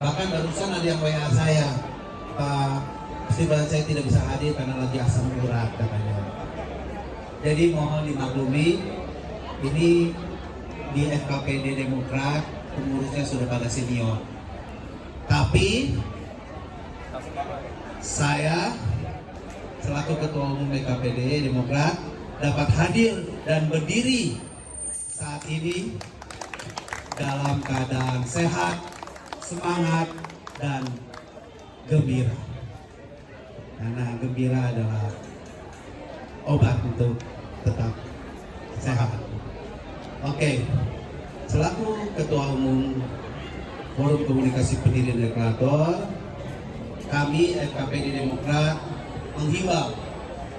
Bahkan barusan ada yang WA saya, Pak Siban saya tidak bisa hadir karena lagi asam urat katanya. Jadi mohon dimaklumi, ini di FKPD Demokrat pengurusnya sudah pada senior. Tapi saya selaku Ketua Umum FKPD Demokrat dapat hadir dan berdiri saat ini dalam keadaan sehat, semangat, dan gembira. Karena gembira adalah obat untuk tetap sehat. Oke, selaku Ketua Umum Forum Komunikasi Pendiri Deklarator, kami FKPD Demokrat menghimbau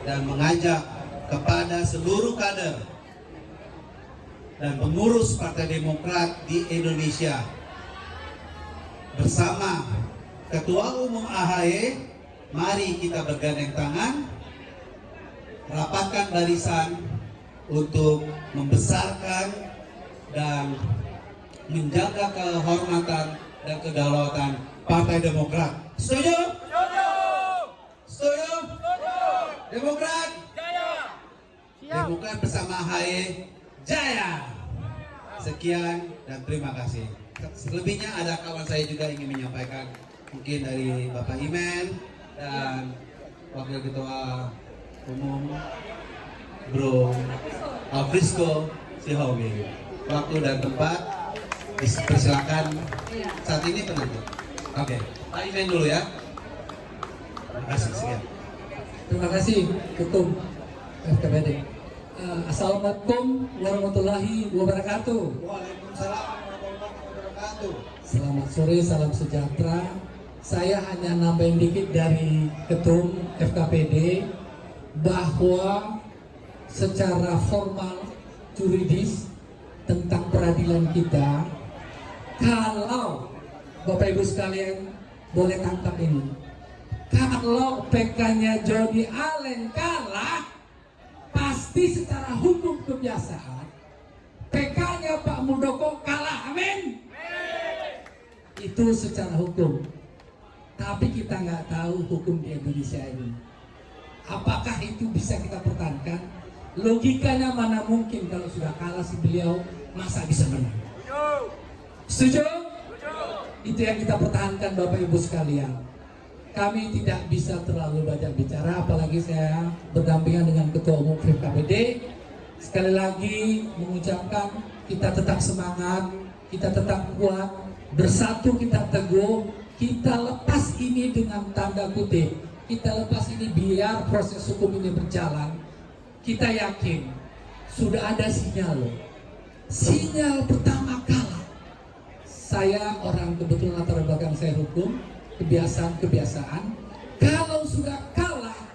dan mengajak kepada seluruh kader dan pengurus Partai Demokrat di Indonesia bersama Ketua Umum AHY, mari kita bergandeng tangan, rapatkan barisan untuk membesarkan dan menjaga kehormatan dan kedaulatan Partai Demokrat. Setuju? Setuju! Setuju? Setuju! Demokrat? Jaya! Demokrat bersama AHY Jaya! Sekian dan terima kasih. Selebihnya ada kawan saya juga ingin menyampaikan, mungkin dari Bapak Imen dan Wakil Ketua Umum Bro Alfrisco Sihobi. Waktu dan tempat dipersilakan saat ini penentu. Oke, Pak Imen dulu ya. Terima kasih, sekian. Terima kasih Ketum FKPD. Assalamualaikum warahmatullahi wabarakatuh. Waalaikumsalam warahmatullahi wabarakatuh. Selamat sore, salam sejahtera. Saya hanya nambahin dikit dari Ketum FKPD bahwa secara formal juridis tentang peradilan kita, kalau Bapak Ibu sekalian boleh tangkap ini, kalau PK-nya Jody Allen kalah, pasti secara hukum kebiasaan PK-nya Pak Muldoko kalah. Amin. Itu secara hukum. Tapi kita nggak tahu hukum di Indonesia ini. Apakah itu bisa kita pertahankan? Logikanya mana mungkin kalau sudah kalah si beliau, masa bisa menang? Setuju? Itu yang kita pertahankan Bapak Ibu sekalian. Kami tidak bisa terlalu banyak bicara, apalagi saya berdampingan dengan Ketua Umum FKPD. Sekali lagi mengucapkan kita tetap semangat, kita tetap kuat, bersatu kita teguh, kita lepas ini dengan tanda kutip, kita lepas ini biar proses hukum ini berjalan. Kita yakin sudah ada sinyal. Sinyal pertama kalah. Saya orang kebetulan latar belakang saya hukum, kebiasaan. Kalau sudah kalah,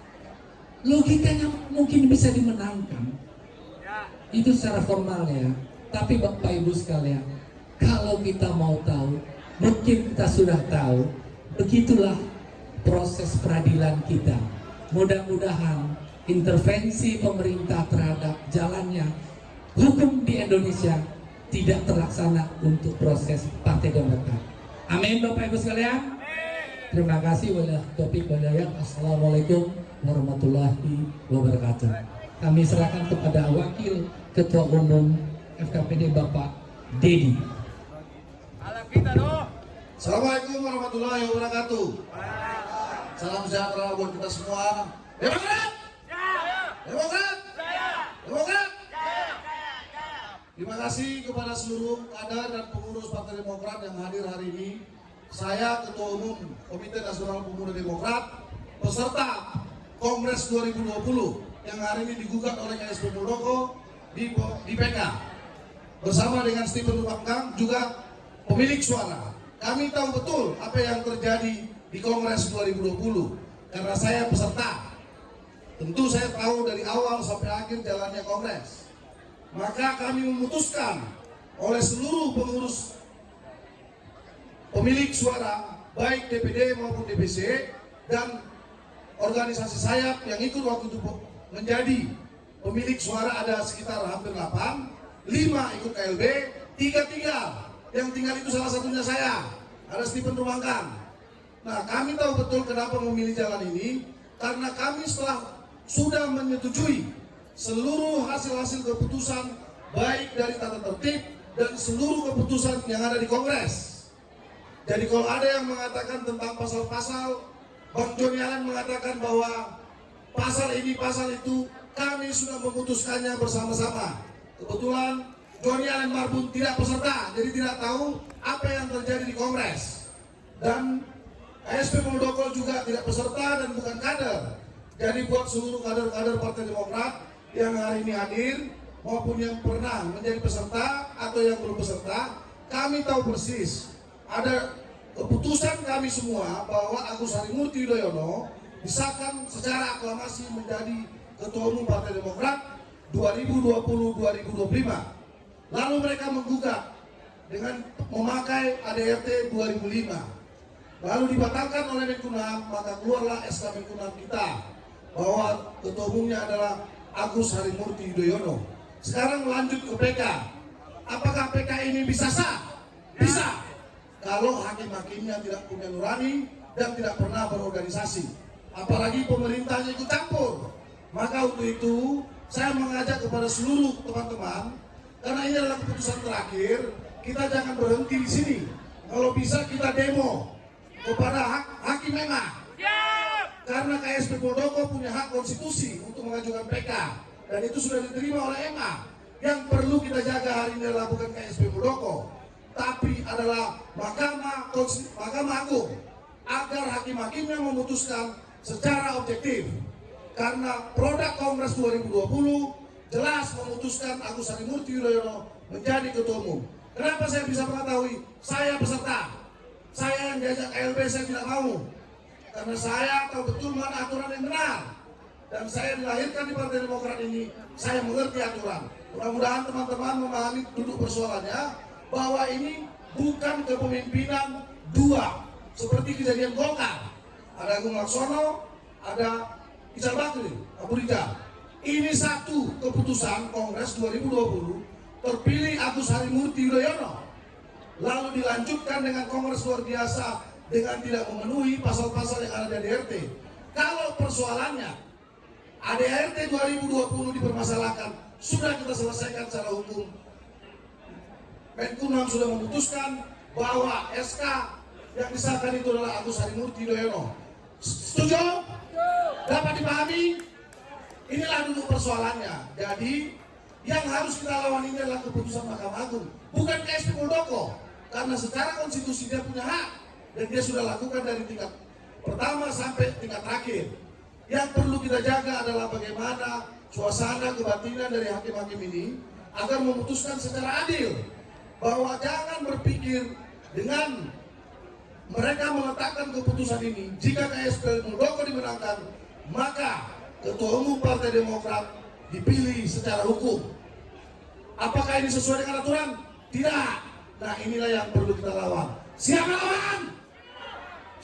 logikanya mungkin bisa dimenangkan. Itu secara formal ya. Tapi Bapak Ibu sekalian, kalau kita mau tahu, mungkin kita sudah tahu, begitulah proses peradilan kita. Mudah-mudahan intervensi pemerintah terhadap jalannya hukum di Indonesia tidak terlaksana untuk proses Partai Demokrat. Amin Bapak Ibu sekalian. Terima kasih. Assalamualaikum warahmatullahi wabarakatuh. Kami serahkan kepada Wakil Ketua Umum FKPD Bapak Dedi. Assalamualaikum warahmatullahi wabarakatuh. Salam sejahtera buat kita semua. Demokrat! Demokrat! Demokrat! Terima kasih kepada seluruh kader dan pengurus Partai Demokrat yang hadir hari ini. Saya Ketua Umum Komite Nasional Pemuda Demokrat, peserta Kongres 2020 yang hari ini digugat oleh KSP Muldoko di PK. Bersama dengan Stephen Lubangkang juga pemilik suara. Kami tahu betul apa yang terjadi di Kongres 2020 karena saya peserta. Tentu saya tahu dari awal sampai akhir jalannya Kongres. Maka kami memutuskan oleh seluruh pengurus pemilik suara, baik DPD maupun DPC dan organisasi sayap yang ikut waktu itu menjadi pemilik suara ada sekitar hampir 8, 5 ikut KLB, 3 tinggal. Yang tinggal itu salah satunya saya. ada Stephen Rumangkan. Nah, kami tahu betul kenapa memilih jalan ini, karena kami setelah sudah menyetujui seluruh hasil-hasil keputusan baik dari tata tertib dan seluruh keputusan yang ada di Kongres. Jadi kalau ada yang mengatakan tentang pasal-pasal, Bang Joni Allen mengatakan bahwa pasal ini, pasal itu, kami sudah memutuskannya bersama-sama. Kebetulan Joni Allen Marbun tidak peserta, jadi tidak tahu apa yang terjadi di Kongres. Dan KSP Muldoko juga tidak peserta dan bukan kader. Jadi buat seluruh kader-kader Partai Demokrat yang hari ini hadir maupun yang pernah menjadi peserta atau yang belum peserta, kami tahu persis ada keputusan kami semua bahwa Agus Harimurti Yudhoyono disahkan secara aklamasi menjadi Ketua Umum Partai Demokrat 2020-2025. Lalu mereka menggugat dengan memakai ADRT 2005. Lalu dibatalkan oleh Menkumham, maka keluarlah SK Menkumham kita bahwa ketua umumnya adalah Agus Harimurti Yudhoyono. Sekarang lanjut ke PK. Apakah PK ini bisa sah? Bisa. Kalau hakim-hakimnya tidak punya nurani dan tidak pernah berorganisasi. Apalagi pemerintahnya ikut campur. Maka untuk itu saya mengajak kepada seluruh teman-teman, karena ini adalah keputusan terakhir, kita jangan berhenti di sini. Kalau bisa kita demo kepada hakim EMA. Karena KSP Muldoko punya hak konstitusi untuk mengajukan PK dan itu sudah diterima oleh EMA. Yang perlu kita jaga hari ini adalah bukan KSP Muldoko, tapi adalah Mahkamah Agung, agar hakim-hakimnya memutuskan secara objektif. Karena produk Kongres 2020 jelas memutuskan Agus Harimurti Yudhoyono menjadi ketua umum. Kenapa saya bisa mengetahui? Saya peserta. Saya yang diajak KLB, saya tidak mau. Karena saya tahu betul mana aturan yang benar. Dan saya dilahirkan di Partai Demokrat ini, saya mengerti aturan. Mudah-mudahan teman-teman memahami duduk persoalannya, bahwa ini bukan kepemimpinan dua, seperti kejadian Golkar. Ada Agung Laksono, ada Ijal Bakri, Abu Rizal. Ini satu keputusan Kongres 2020, terpilih Agus Harimurti Yudhoyono. Lalu dilanjutkan dengan Kongres luar biasa dengan tidak memenuhi pasal-pasal yang ada di ADRT. Kalau persoalannya ADRT 2020 dipermasalahkan, sudah kita selesaikan secara hukum. Menkumham sudah memutuskan bahwa SK yang disahkan itu adalah Agus Harimurti Yudhoyono. Setuju? Dapat dipahami? Inilah dulu persoalannya. Jadi yang harus kita lawan ini adalah keputusan Mahkamah Agung, bukan KSP Muldoko. Karena secara konstitusi dia punya hak dan dia sudah lakukan dari tingkat pertama sampai tingkat terakhir. Yang perlu kita jaga adalah bagaimana suasana kebatinan dari hakim-hakim ini agar memutuskan secara adil, bahwa jangan berpikir dengan mereka meletakkan keputusan ini, jika KSP Muldoko dimenangkan, maka Ketua Umum Partai Demokrat dipilih secara hukum. Apakah ini sesuai dengan aturan? Tidak. Nah, inilah yang perlu kita lawan. Siap lawan?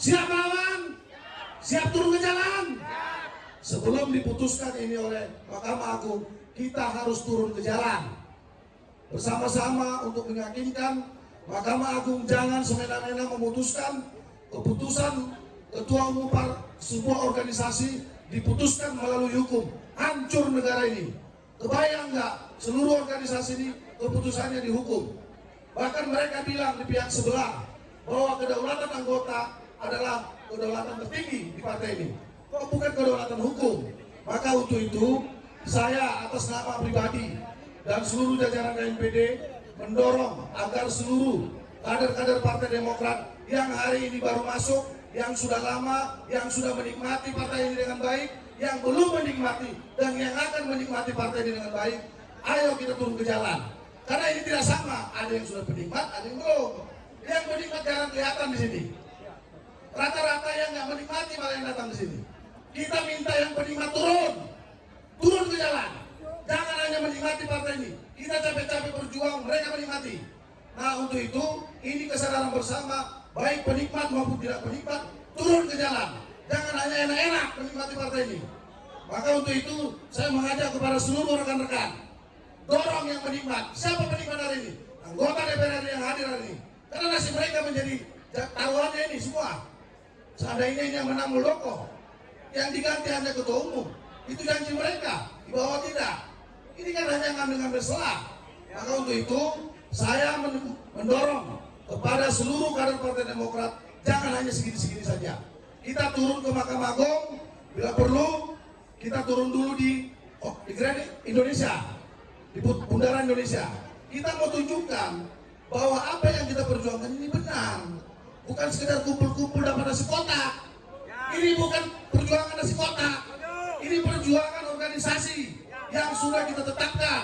Siap lawan? Siap turun ke jalan? Sebelum diputuskan ini oleh Mahkamah Agung, kita harus turun ke jalan bersama-sama untuk meyakinkan Mahkamah Agung jangan semena-mena memutuskan keputusan ketua umum sebuah organisasi diputuskan melalui hukum. Hancur negara ini. Kebayang nggak seluruh organisasi ini keputusannya dihukum? Bahkan mereka bilang di pihak sebelah bahwa kedaulatan anggota adalah kedaulatan tertinggi di partai ini. Kok bukan kedaulatan hukum? Maka untuk itu saya atas nama pribadi dan seluruh jajaran KNPD mendorong agar seluruh kader-kader Partai Demokrat yang hari ini baru masuk, yang sudah lama, yang sudah menikmati partai ini dengan baik, yang belum menikmati dan yang akan menikmati partai ini dengan baik, ayo kita turun ke jalan. Karena ini tidak sama, ada yang sudah penikmat, ada yang belum. Yang menikmat jarang kelihatan di sini. Rata-rata yang nggak menikmati malah yang datang ke sini. Kita minta yang penikmat turun ke jalan. Jangan hanya menikmati partai ini. Kita capek-capek berjuang, mereka menikmati. Nah, untuk itu ini kesadaran bersama, baik penikmat maupun tidak penikmat, turun ke jalan. Jangan hanya enak-enak menikmati partai ini. Maka untuk itu saya mengajak kepada seluruh rekan-rekan, dorong yang penikmat. Siapa penikmat hari ini? Anggota DPR yang hadir hari ini. Karena nasib mereka menjadi tahuannya ini semua. Seandainya ini yang menang Muldoko, yang diganti hanya ketua umum, itu janji mereka, di bawah tidak. Ini kan hanya ngambil-ngambil selah. Maka untuk itu saya mendorong kepada seluruh kader Partai Demokrat, jangan hanya segini-segini saja. Kita turun ke Mahkamah Agung, bila perlu kita turun dulu di Grand Indonesia, di Bundaran Indonesia. Kita mau tunjukkan bahwa apa yang kita perjuangkan ini benar, bukan sekedar kumpul-kumpul dapat nasi kotak. Ini bukan perjuangan nasi kotak, ini perjuangan organisasi yang sudah kita tetapkan.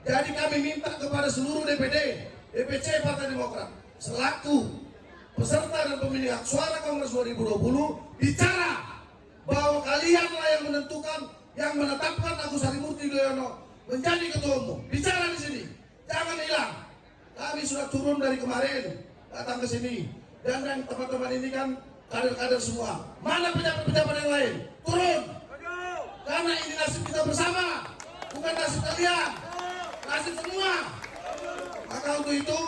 Jadi kami minta kepada seluruh DPD, DPC Partai Demokrat selaku peserta dan pemilih hak suara Kongres 2020 bicara bahwa kalianlah yang menentukan, yang menetapkan Agus Harimurti Yudhoyono menjadi ketua umum. Bicara di sini, jangan hilang. Kami sudah turun dari kemarin datang ke sini, dan teman-teman ini kan kader-kader semua. Mana pejabat-pejabat yang lain? Turun. Karena ini nasib kita bersama, bukan nasib kalian, nasib semua. Maka untuk itu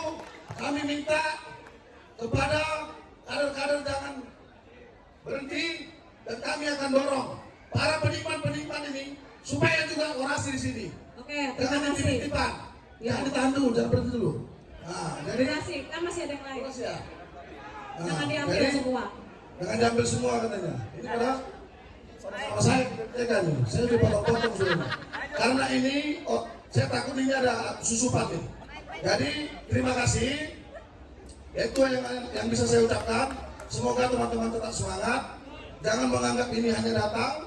kami minta kepada kader-kader jangan berhenti, dan kami akan dorong para penikmat-penikmat ini supaya juga orasi di sini. Oke, terima Jangan kasih. dititip-titipan, jangan ditahan dulu, jangan berhenti dulu. Nah, jadi Terima kasih, kan masih ada yang lain. orasi ya. Nah, Jangan diambil jadi, semua. jangan diambil semua katanya. Ini padahal sama saya kan, saya dipotong-potong semua. Karena ini, saya takut ini ada susupan nih. Jadi terima kasih. Itu yang bisa saya ucapkan. Semoga teman-teman tetap semangat. Jangan menganggap ini hanya datang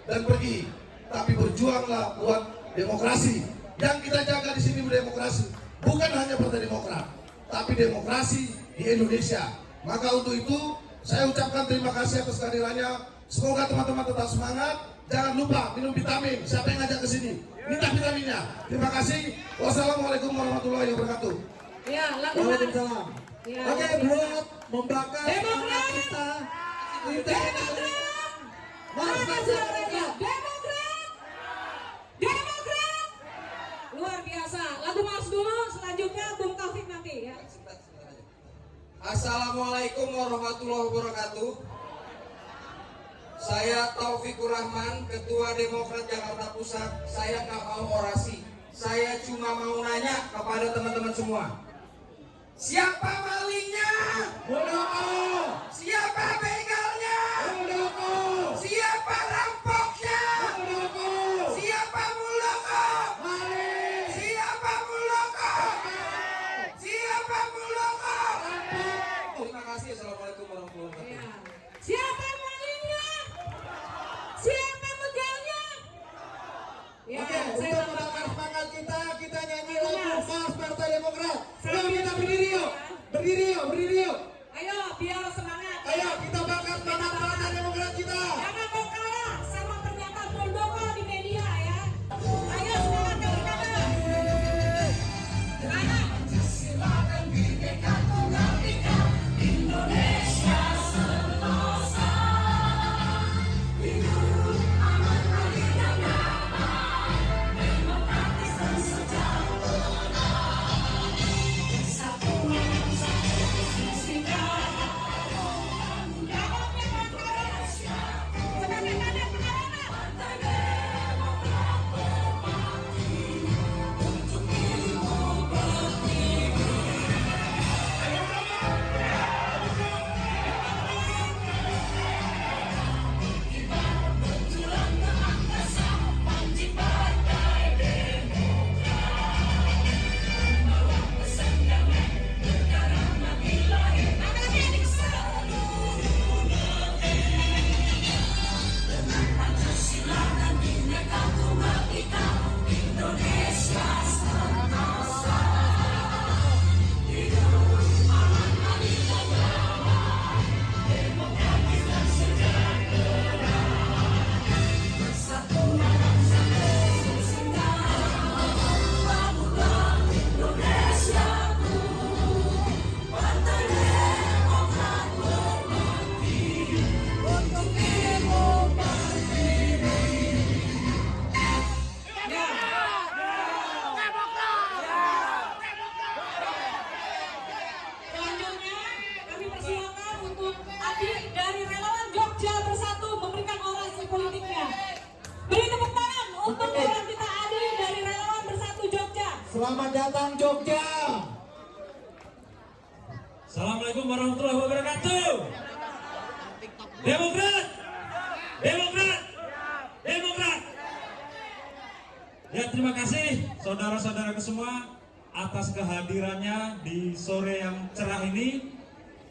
dan pergi, tapi berjuanglah buat demokrasi. Yang kita jaga di sini berdemokrasi, bukan hanya Partai Demokrat, tapi demokrasi di Indonesia. Maka untuk itu saya ucapkan terima kasih atas kehadirannya. Semoga teman-teman tetap semangat. Jangan lupa minum vitamin. Siapa yang ngajak ke sini? Minta vitaminnya. Terima kasih. Wassalamualaikum warahmatullahi wabarakatuh. Ya, lagu Waalaikumsalam. Ya, Oke, buat membakar Demokrat. kita. Demokrat. Mana suaranya? Demokrat. Demokrat. Luar biasa. Lagu Mas dulu, selanjutnya Bung Taufik nanti ya. Assalamualaikum warahmatullahi wabarakatuh. Saya Taufikur Rahman, Ketua Demokrat Jakarta Pusat. Saya nggak mau orasi. Saya cuma mau nanya kepada teman-teman semua. Siapa malingnya? Muldoko. Siapa begalnya? Muldoko. Siapa rampoknya? Muldoko. Siapa Muldoko? Malik. Siapa Muldoko? Siapa Muldoko? Terima kasih. Assalamualaikum warahmatullahi wabarakatuh. Ya. Siapa malingnya? Siapa begalnya? Ya, Oke, saya untuk tambahkan. membakar semangat kita nyanyi Mas. lagu Khas Partai Demokrat. Saya Yuk kita berdiri yuk. Berdiri yuk, berdiri yuk. Ayo, biar semangat. Ayo kita bakar semangat Partai Demokrat kita. Jangan mau kalah sama pernyataan Muldoko di media ya. Ayo semangat kawan-kawan. Semangat. Satu Selamat datang Jogja. Assalamualaikum warahmatullahi wabarakatuh. Demokrat, Demokrat, Demokrat. Ya, terima kasih saudara-saudaraku semua atas kehadirannya di sore yang cerah ini.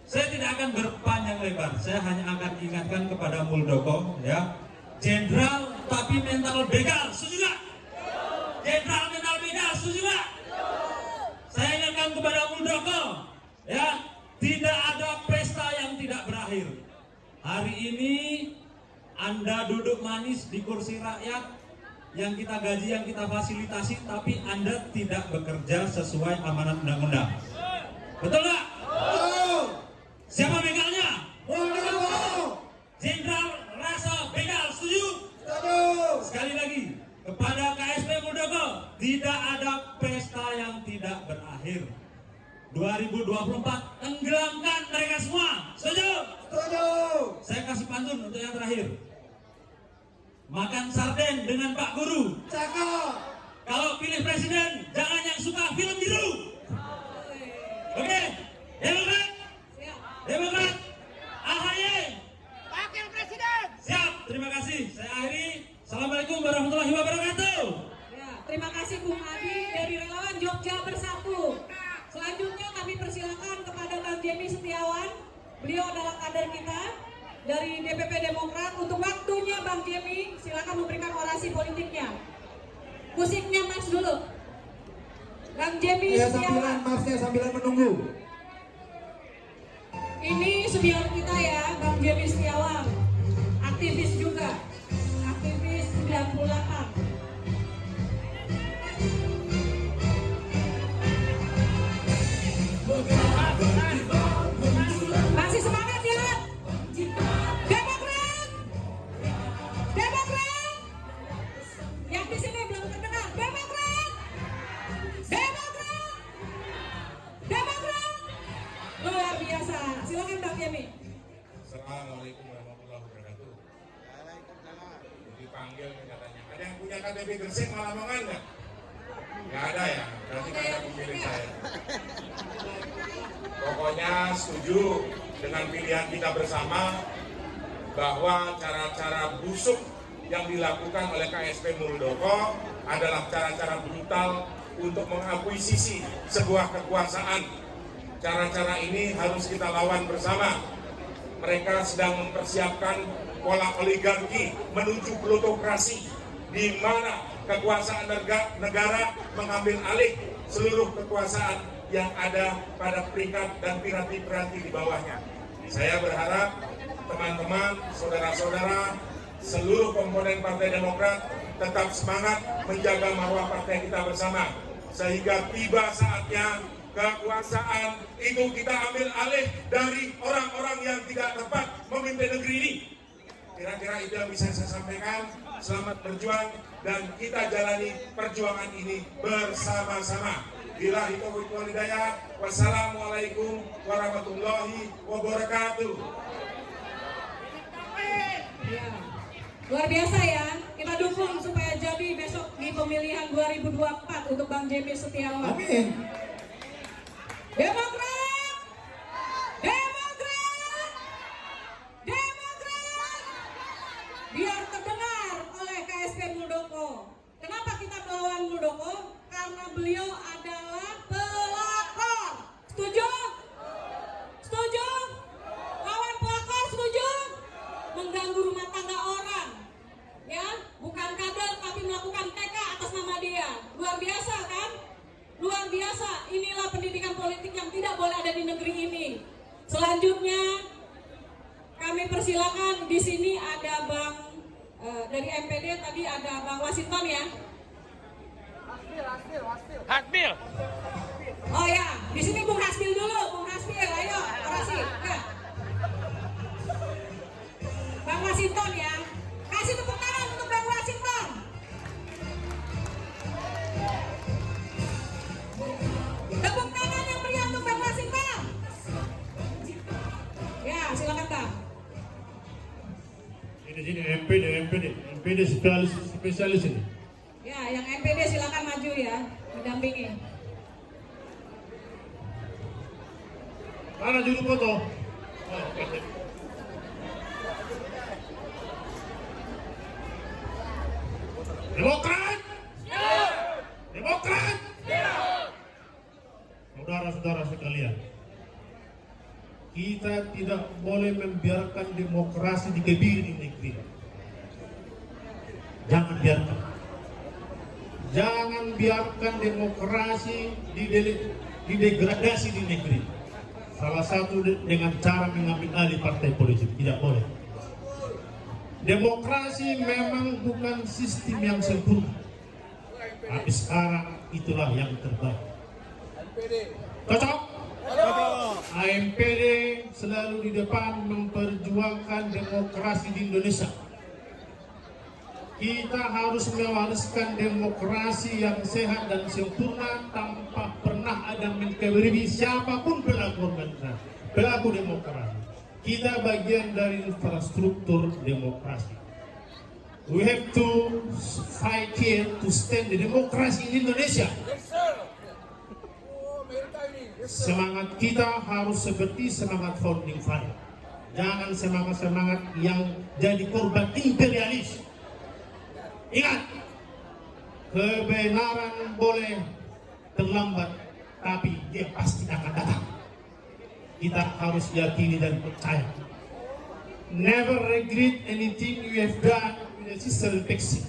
Saya tidak akan berpanjang lebar, saya hanya akan ingatkan kepada Muldoko, ya, jenderal tapi mental begal, setuju nggak? Jenderal mental begal, setuju nggak? Saya ingatkan kepada Muldoko, ya, tidak ada pesta yang tidak berakhir. Hari ini Anda duduk manis di kursi rakyat, yang kita gaji, yang kita fasilitasi, tapi Anda tidak bekerja sesuai amanat undang-undang. Betul nggak? Betul. Siapa begalnya? Muldoko. Jenderal rasa begal, setuju? Setuju. Sekali lagi, kepada KSP Muldoko, tidak ada pesta yang tidak berakhir. 2024, tenggelamkan mereka semua, setuju? Setuju. Saya kasih pantun untuk yang terakhir. Makan sarden dengan Pak Guru. Cakep. Kalau pilih presiden, jangan yang suka film biru. Oke, Demokrat, Siap. Demokrat, AHY. Wakil Presiden. Siap, terima kasih. Saya akhiri. Assalamualaikum warahmatullahi wabarakatuh. Ya, terima kasih Bung Adi dari Relawan Jogja Bersatu. Selanjutnya kami persilakan kepada Bang Jemi Setiawan. Beliau adalah kader kita dari DPP Demokrat. Untuk waktunya Bang Jemi, silakan memberikan orasi politiknya. Musiknya Mas dulu. Bang Jemi Ya, Setiawan. sambilan marsnya sambilan menunggu. Ini senior kita ya, Bang Jemi Setiawan. Aktivis juga. Aktivis 98. Masih semangat ya? Demokrat! Demokrat! Yang di sini belum terdengar. Demokrat! Demokrat! Demokrat! Luar biasa. Silakan Bang Jemi. Assalamualaikum warahmatullahi wabarakatuh. Dipanggil katanya. Ada yang punya KTP Gresik Malamongan nggak? Nggak ada ya. Berarti nggak ada pemilih saya. Pokoknya setuju dengan pilihan kita bersama bahwa cara-cara busuk yang dilakukan oleh KSP Muldoko adalah cara-cara brutal untuk mengakuisisi sebuah kekuasaan. Cara-cara ini harus kita lawan bersama. Mereka sedang mempersiapkan pola oligarki menuju plutokrasi, di mana kekuasaan negara mengambil alih seluruh kekuasaan yang ada pada peringkat dan piranti-piranti di bawahnya. Saya berharap teman-teman, saudara-saudara, seluruh komponen Partai Demokrat tetap semangat menjaga marwah partai kita bersama, sehingga tiba saatnya kekuasaan itu kita ambil alih dari orang-orang yang tidak tepat memimpin negeri ini. Kira-kira itu yang bisa saya sampaikan. Selamat berjuang dan kita jalani perjuangan ini bersama-sama. Billahi taufiq wal hidayah. Wassalamualaikum warahmatullahi wabarakatuh. Ya. Luar biasa ya. Kita dukung supaya jadi besok di pemilihan 2024 untuk Bang Jemi Setiawan. Amin. Demokrat! Demokrat! Demokrat! Biar terdengar oleh KSP Muldoko. Kenapa kita melawan Muldoko? Karena beliau adalah pelakor. Setuju? Setuju? Lawan pelakor setuju? Mengganggu rumah tangga orang. Ya, bukan kader tapi melakukan TK atas nama dia. Luar biasa kan? Luar biasa. Inilah pendidikan politik yang tidak boleh ada di negeri ini. Selanjutnya kami persilakan, di sini ada Bang dari MPD, tadi ada Bang Washington ya. Hasbil. Oh ya, di sini Bung Hasbil dulu, Bung Hasbil, ayo orasi. Nah. Bang Washington ya, kasih tepuk tangan untuk Bang Washington. Tepuk tangan yang meriah untuk Bang Washington. Ya, silakan Bang. Ini MPD spesialis ini. Ya, yang MPD silakan maju. maju ya, mendampingi. Mana juru foto? Demokrat! Demokrat! Saudara-saudara sekalian, kita tidak boleh membiarkan demokrasi dikebiri di negeri. Jangan biarkan. Jangan biarkan demokrasi didegradasi di negeri. Salah satu dengan cara mengambil alih partai politik. Tidak boleh. Demokrasi memang bukan sistem yang sempurna, tapi sekarang itulah yang terbaik. Cocok? AMPD selalu di depan memperjuangkan demokrasi di Indonesia. Kita harus mewariskan demokrasi yang sehat dan sempurna tanpa pernah ada mengkebiri siapapun pelaku organisasi, pelaku demokrasi. Kita bagian dari infrastruktur demokrasi. We have to fight here to stand the democracy in Indonesia. Semangat kita harus seperti semangat founding father. Jangan semangat-semangat yang jadi korban imperialis. Ingat, kebenaran boleh terlambat, tapi dia pasti akan datang. Kita harus yakini dan percaya. Never regret anything you have done with a sister Pexi.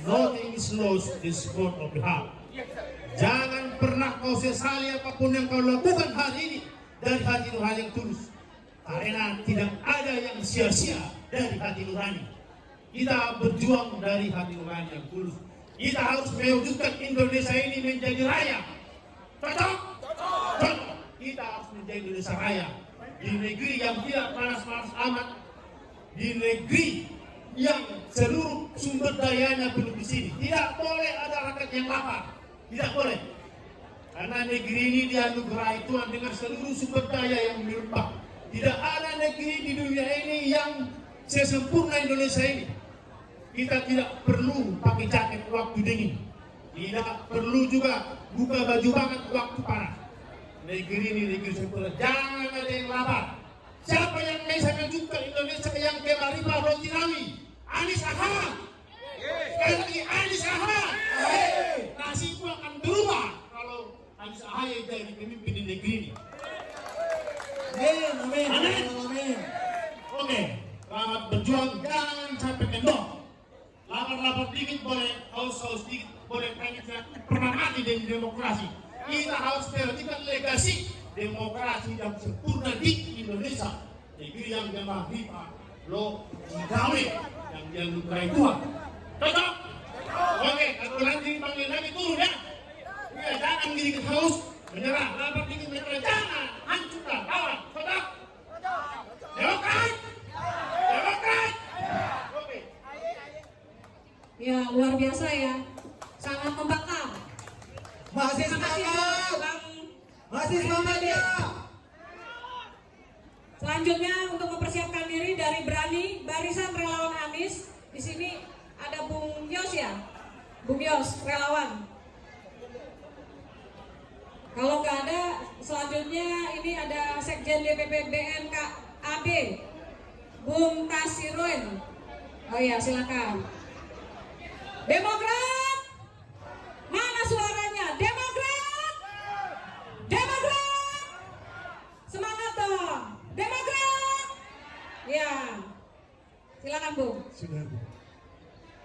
Nothing is lost, is gone of the heart. Jangan pernah kau sesali apapun yang kau lakukan hari ini dari hati nurani yang tulus. Karena tidak ada yang sia-sia dari hati nurani. Kita berjuang dari hati nurani yang tulus. Kita harus mewujudkan Indonesia ini menjadi raya. Cocok? Cocok. Kita harus menjadi Indonesia raya. Di negeri yang tidak panas-panas amat. Di negeri yang seluruh sumber dayanya penuh di sini. Tidak boleh ada rakyat yang lapar. Tidak boleh. Karena negeri ini dianugerahi Tuhan dengan seluruh sumber daya yang melimpah. Tidak ada negeri di dunia ini yang sesempurna Indonesia ini. Kita tidak perlu pakai jaket waktu dingin. Tidak perlu juga buka baju banget waktu panas. Negeri ini negeri sempurna. Jangan ada yang lapar. Siapa yang bisa menunjukkan Indonesia yang kemarifah roti rami? Anies Ahmad. Sekali lagi Anies Ahmad. Nasib itu akan berubah kalau Anies Ahmad jadi pemimpin di negeri ini. Amin. Amin. Oke, selamat berjuang, jangan sampai kendor. Lapar-lapar dikit boleh, haus-haus dikit boleh, pengen pernah mati dari demokrasi. Kita harus perhatikan legasi demokrasi yang sempurna di Indonesia. Negeri yang bermarifat, lo gawe yang dianugerahi Tuhan. Cocok? Oke, kalau nanti panggil lagi turun ya. Ya, jangan dikit haus, menyerah, lapar dikit menyerah, jangan hancurkan, lawan. Cocok? Demokrat! Demokrat! Oke. Ya, luar biasa ya. Sangat membakar. Masih Terima kasih semangat. Bang. Masih semangat ya. Selanjutnya untuk mempersiapkan diri dari Berani Barisan Relawan Anies. Di sini ada Bung Yos ya. Bung Yos, relawan. Kalau nggak ada, selanjutnya ini ada Sekjen DPP BNKAB, Bung Tasirun. Oh iya, silakan. Demokrat, mana suaranya? Demokrat, Demokrat, semangat dong, Demokrat. Ya, silakan Bung. Sudah, Bu.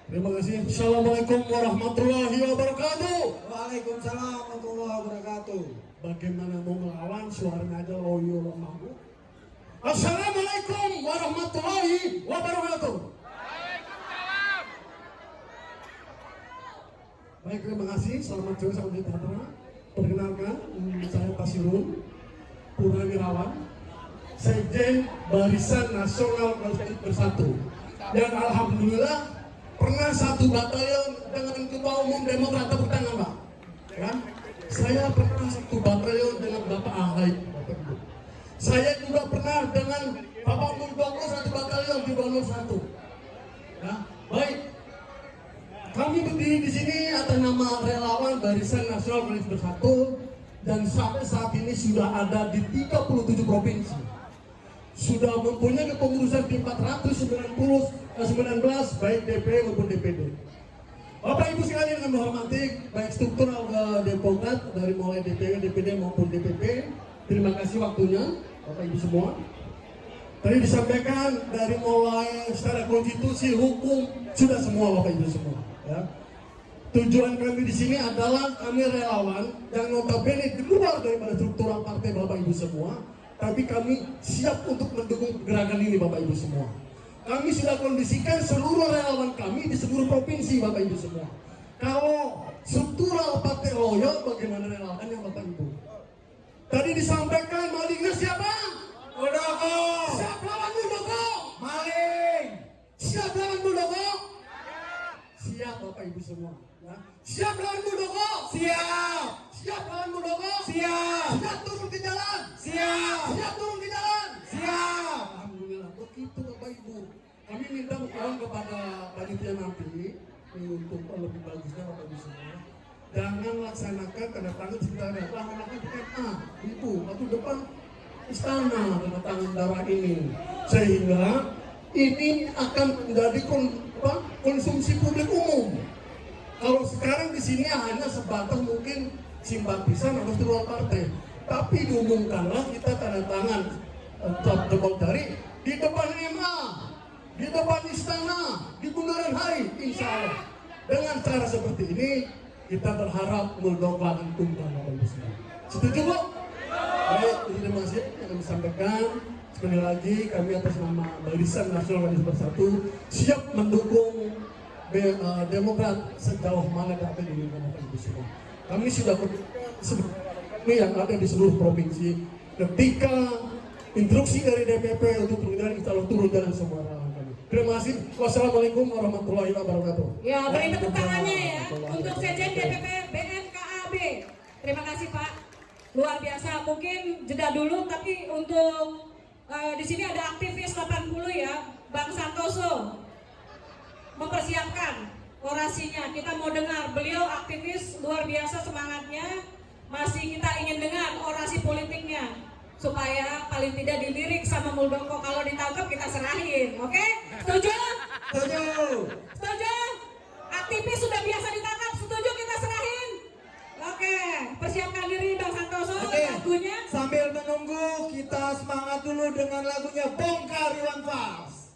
Terima kasih. Assalamualaikum warahmatullahi wabarakatuh. Waalaikumsalam warahmatullahi wabarakatuh. Bagaimana mau melawan suaranya aja loyo lemah. Assalamualaikum warahmatullahi wabarakatuh. Baik, terima kasih. Selamat sore sahabat sejahtera. Perkenalkan, saya Tasirun Purnawirawan, Sekjen Barisan Nasional Konstitusi Bersatu. Dan alhamdulillah pernah satu batalion dengan Ketua Umum Demokrat. Tepuk tangan, Pak. Kan? Saya pernah satu batalion dengan Bapak Ahai. Saya juga pernah dengan Bapak Muldoko satu batalion di 201. Ya, baik. Kami berdiri di sini atas nama relawan Barisan Nasional Koalisi Bersatu, dan sampai saat ini sudah ada di 37 provinsi. Sudah mempunyai kepengurusan di 419 baik DPD maupun DPD. Bapak Ibu sekalian kami hormati, baik struktural Demokrat dari mulai DPW, DPD maupun DPP. Terima kasih waktunya Bapak Ibu semua. Tadi disampaikan dari mulai secara konstitusi, hukum, sudah semua Bapak Ibu semua. Ya. Tujuan kami di sini adalah kami relawan yang notabene di luar daripada struktural partai Bapak Ibu semua, tapi kami siap untuk mendukung gerakan ini Bapak Ibu semua. Kami sudah kondisikan seluruh relawan kami di seluruh provinsi Bapak Ibu semua. Kalau struktural partai loyal, bagaimana relawannya Bapak Ibu? Tadi disampaikan malingnya siapa? Muldoko. Siap lawan Muldoko? Maling. Siap lawan Muldoko? Siap Bapak Ibu semua. Ya. Siap lawan Muldoko? Siap. Siap lawan Muldoko? Siap. Siap turun ke jalan? Siap. Siap turun ke jalan? Siap. Alhamdulillah, begitu Bapak Ibu. Kami minta mohon kepada panitia nanti untuk lebih bagusnya Bapak Ibu semua. Jangan laksanakan tanda tangan sebentar, laksanakan di MA, Ibu, atau depan istana tanda tangan darah ini, sehingga ini akan menjadi konsumsi publik umum. Kalau sekarang di sini hanya sebatas mungkin simpatisan atau struktural partai, tapi diumumkanlah kita tanda tangan tebal dari di depan MA, di depan istana, di bundaran HI, insya Allah. Dengan cara seperti ini, kita berharap Muldoko akan tumbang Bapak Ibu semua. Setuju Bu? Baik, terima kasih yang kami sampaikan. Sekali lagi kami atas nama Barisan Nasional Koalisi Bersatu siap mendukung Demokrat sejauh mana dapat diinginkan Bapak Ibu semua. Kami sudah kami yang ada di seluruh provinsi. Ketika instruksi dari DPP untuk turun insya Allah turun jalan semua relawan kami. Terima kasih. Wassalamualaikum warahmatullahi wabarakatuh. Ya, beri tepuk tangannya ya untuk Sekjen DPP BNKAB. Terima kasih Pak. Luar biasa. Mungkin jeda dulu, tapi untuk di sini ada aktivis 80 ya, Bang Santoso mempersiapkan orasinya. Kita mau dengar, beliau aktivis luar biasa semangatnya. Masih kita ingin dengar orasi politiknya supaya paling tidak dilirik sama Muldoko. Kalau ditangkap kita serahin, oke? Setuju? Setuju. Setuju? Aktivis sudah biasa ditangkap, setuju kita serahin? Oke, persiapkan diri Bang Santoso, lagunya. Sambil menunggu, kita semangat dulu dengan lagunya Bongkar Iwan Fals.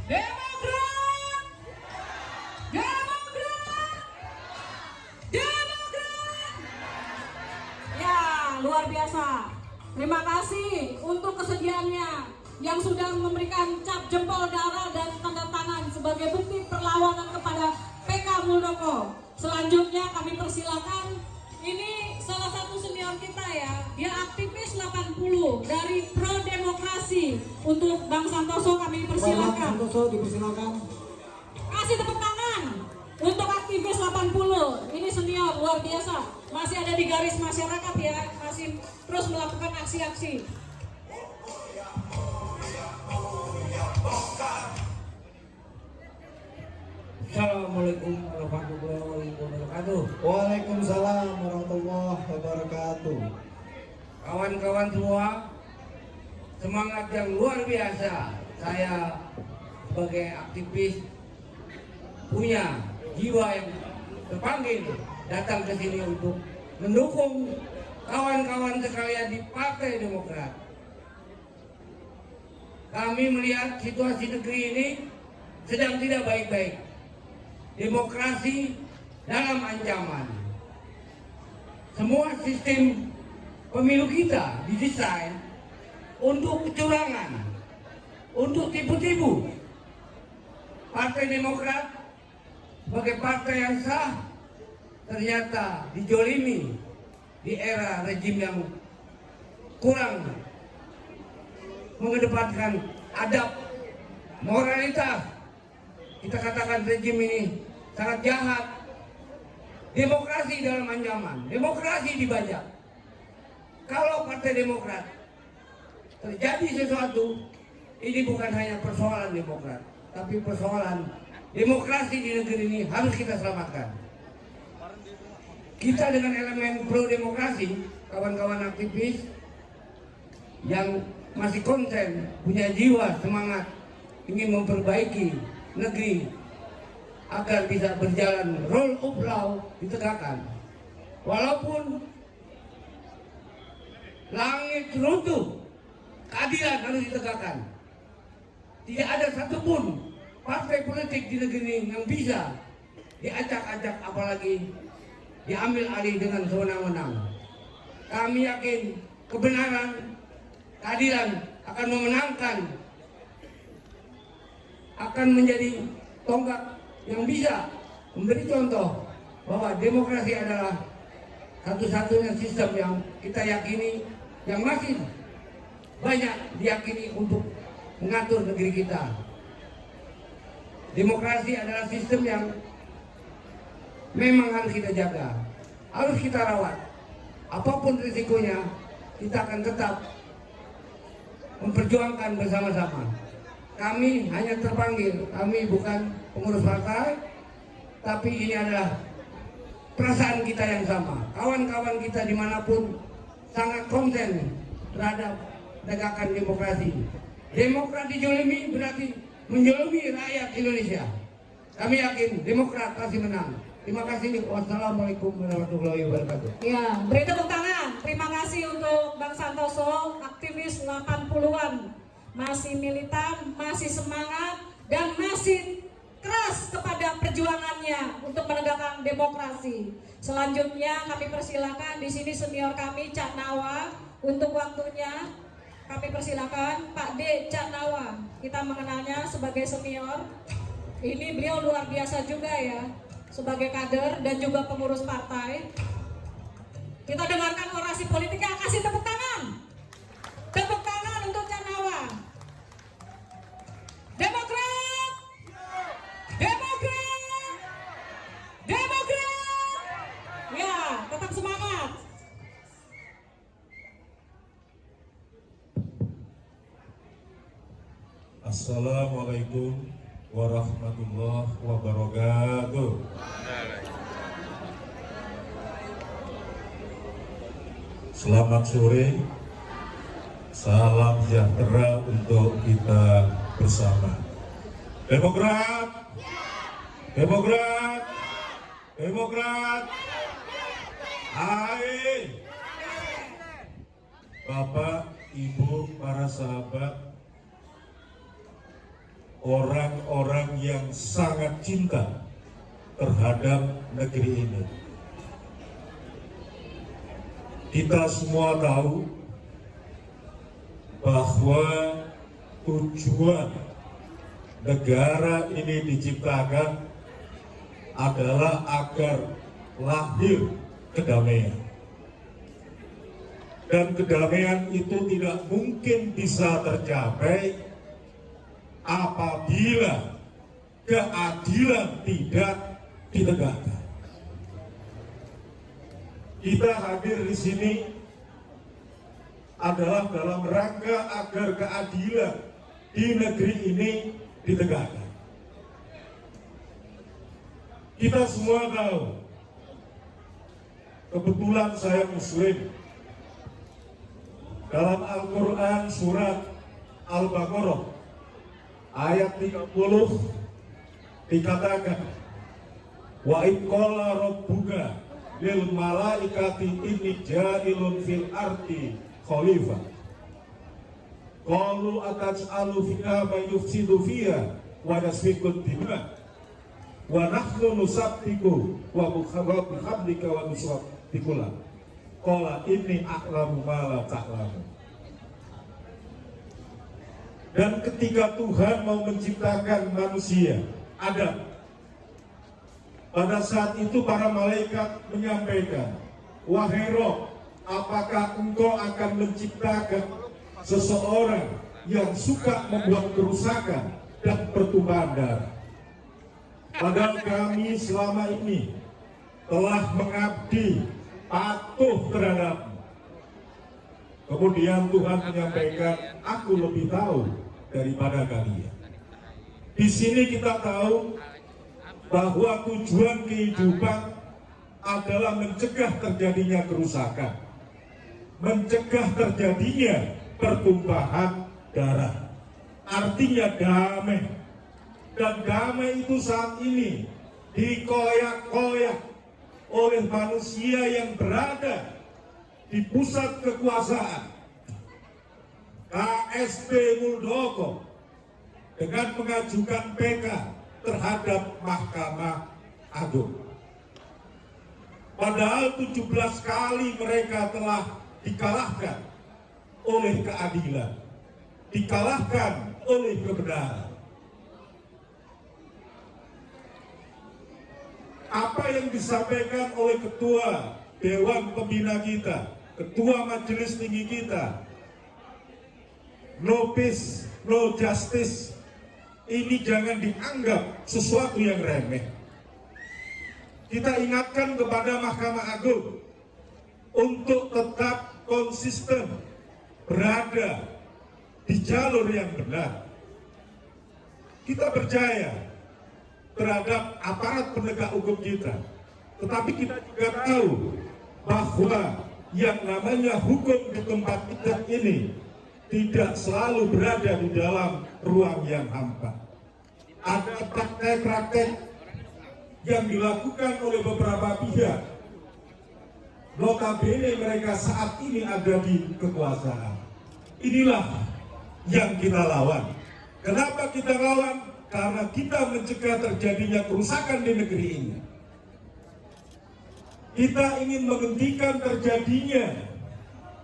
Demokrat! Demokrat! Demokrat! Ya, luar biasa. Terima kasih untuk kesediaannya yang sudah memberikan cap jempol darah dan tanda tangan sebagai bukti perlawanan kepada PK Muldoko. Selanjutnya kami persilakan, ini salah satu senior kita ya, dia aktivis 80 dari Pro Demokrasi. Untuk Bang Santoso kami persilakan. Santoso dipersilakan. Kasih tepuk tangan untuk aktivis 80. Ini senior luar biasa, masih ada di garis masyarakat ya, masih terus melakukan aksi-aksi. Assalamualaikum warahmatullahi wabarakatuh. Waalaikumsalam warahmatullahi wabarakatuh. Kawan-kawan semua, semangat yang luar biasa. Saya sebagai aktivis punya jiwa yang terpanggil datang ke sini untuk mendukung kawan-kawan sekalian di Partai Demokrat. Kami melihat situasi negeri ini sedang tidak baik-baik. Demokrasi dalam ancaman. Semua sistem pemilu kita didesain untuk kecurangan, untuk tipu-tipu. Partai Demokrat sebagai partai yang sah ternyata dijolimi di era rejim yang kurang mengedepankan adab, moralitas. Kita katakan rejim ini sangat jahat. Demokrasi dalam ancaman, demokrasi dibajak. Kalau Partai Demokrat terjadi sesuatu, ini bukan hanya persoalan Demokrat, tapi persoalan demokrasi di negeri ini harus kita selamatkan. Kita dengan elemen pro demokrasi, kawan-kawan aktivis yang masih konsen, punya jiwa semangat ingin memperbaiki negeri agar bisa berjalan rule of law ditegakkan. Walaupun langit runtuh, keadilan harus ditegakkan. Tidak ada satupun partai politik di negeri ini yang bisa diacak-acak, apalagi diambil alih dengan sewenang-wenang. Kami yakin kebenaran, keadilan akan memenangkan, akan menjadi tonggak yang bisa memberi contoh bahwa demokrasi adalah satu-satunya sistem yang kita yakini, yang masih banyak diyakini untuk mengatur negeri kita. Demokrasi adalah sistem yang memang harus kita jaga, harus kita rawat. Apapun risikonya, kita akan tetap memperjuangkan bersama-sama. Kami hanya terpanggil, kami bukan pengurus partai, tapi ini adalah perasaan kita yang sama. Kawan-kawan kita dimanapun sangat konsen terhadap penegakan demokrasi. Demokrat dijolimi berarti menjolimi rakyat Indonesia. Kami yakin Demokrat pasti menang. Terima kasih. Wassalamualaikum warahmatullahi wabarakatuh. Ya, beri tepuk tangan. Terima kasih untuk Bang Santoso, aktivis 80-an. Masih militan, masih semangat, dan masih keras kepada perjuangannya untuk menegakkan demokrasi. Selanjutnya kami persilakan di sini senior kami Cak Nawa untuk waktunya. Kami persilakan Pak D. Cak Nawa. Kita mengenalnya sebagai senior. Ini beliau luar biasa juga ya, sebagai kader dan juga pengurus partai. Kita dengarkan orasi politiknya. Kasih tepuk tangan. Tepuk tangan untuk Cak Nawa. Demokrat! Demokrat! Demokrat! Ya, tetap semangat. Assalamualaikum warahmatullahi wabarakatuh. Selamat sore. Salam sejahtera untuk kita bersama. Demokrat, Demokrat, Demokrat. Hai, Bapak, Ibu, para sahabat, orang-orang yang sangat cinta terhadap negeri ini. Kita semua tahu bahwa tujuan negara ini diciptakan adalah agar lahir kedamaian. Dan kedamaian itu tidak mungkin bisa tercapai apabila keadilan tidak ditegakkan. Kita hadir di sini adalah dalam rangka agar keadilan di negeri ini ditegakkan. Kita semua tahu, kebetulan saya Muslim. Dalam Al-Quran surat Al-Baqarah ayat 30 dikatakan, wa id qala rabbuka lil malaikati inni ja'ilun fil ardi khalifah qalu ataj'alu fiha man yufsidu fiha wa yasfiku dima wa nahnu nusabbihu wa bihamdika wa nusabbihu lak qala inni a'lamu ma la ta'lamu. Dan ketika Tuhan mau menciptakan manusia Adam, pada saat itu para malaikat menyampaikan, wahai Rob, apakah engkau akan menciptakan seseorang yang suka membuat kerusakan dan pertumpahan darah? Padahal kami selama ini telah mengabdi patuh terhadapmu. Kemudian Tuhan menyampaikan, aku lebih tahu daripada kalian. Di sini kita tahu bahwa tujuan kehidupan adalah mencegah terjadinya kerusakan, mencegah terjadinya pertumpahan darah. Artinya damai. Dan damai itu saat ini dikoyak-koyak oleh manusia yang berada di pusat kekuasaan, KSP Muldoko, dengan mengajukan PK terhadap Mahkamah Agung. Padahal 17 kali mereka telah dikalahkan oleh keadilan, dikalahkan oleh kebenaran. Apa yang disampaikan oleh Ketua Dewan Pembina kita, Ketua Majelis Tinggi kita, no peace, no justice, ini jangan dianggap sesuatu yang remeh. Kita ingatkan kepada Mahkamah Agung untuk tetap konsisten berada di jalur yang benar. Kita percaya terhadap aparat penegak hukum kita, tetapi kita juga tahu bahwa yang namanya hukum di tempat kita ini tidak selalu berada di dalam ruang yang hampa. Ada praktek-praktek yang dilakukan oleh beberapa pihak, notabene mereka saat ini ada di kekuasaan. Inilah yang kita lawan. Kenapa kita lawan? Karena kita mencegah terjadinya kerusakan di negeri ini. Kita ingin menghentikan terjadinya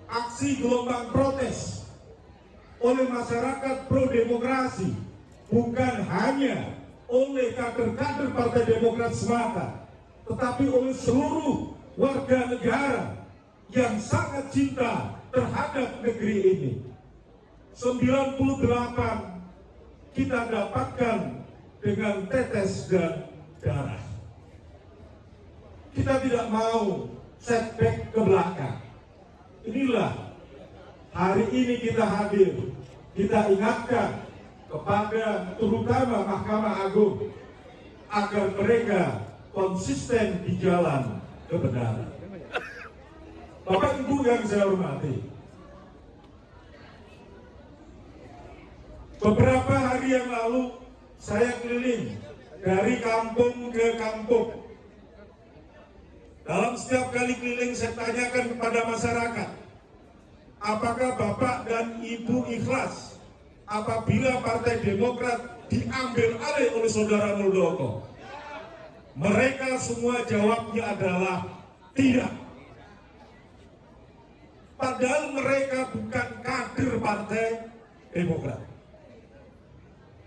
aksi gelombang protes oleh masyarakat pro demokrasi, bukan hanya oleh kader-kader Partai Demokrat semata, tetapi oleh seluruh warga negara yang sangat cinta terhadap negeri ini. 98 kita dapatkan dengan tetes dan darah. Kita tidak mau setback ke belakang. Inilah hari ini kita hadir. Kita ingatkan kepada terutama Mahkamah Agung agar mereka konsisten di jalan kebenaran. Bapak Ibu yang saya hormati, beberapa hari yang lalu saya keliling dari kampung ke kampung. Dalam setiap kali keliling saya tanyakan kepada masyarakat, apakah Bapak dan Ibu ikhlas apabila Partai Demokrat diambil alih oleh saudara Muldoko? Mereka semua jawabnya adalah tidak. Padahal mereka bukan kader Partai Demokrat.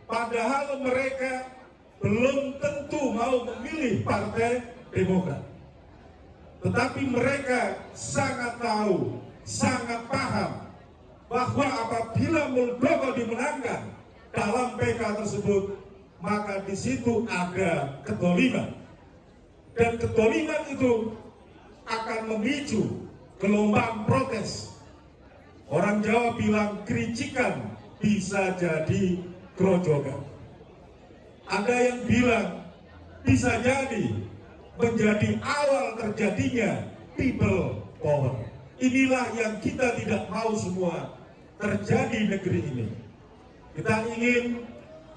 Padahal mereka belum tentu mau memilih Partai Demokrat. Tetapi mereka sangat tahu, sangat paham bahwa apabila Muldoko dimenangkan dalam PK tersebut, maka di situ ada kedoliman. Dan kedoliman itu akan memicu gelombang protes. Orang Jawa bilang kericikan bisa jadi kerojokan. Ada yang bilang bisa jadi menjadi awal terjadinya people power. Inilah yang kita tidak mau semua terjadi di negeri ini. Kita ingin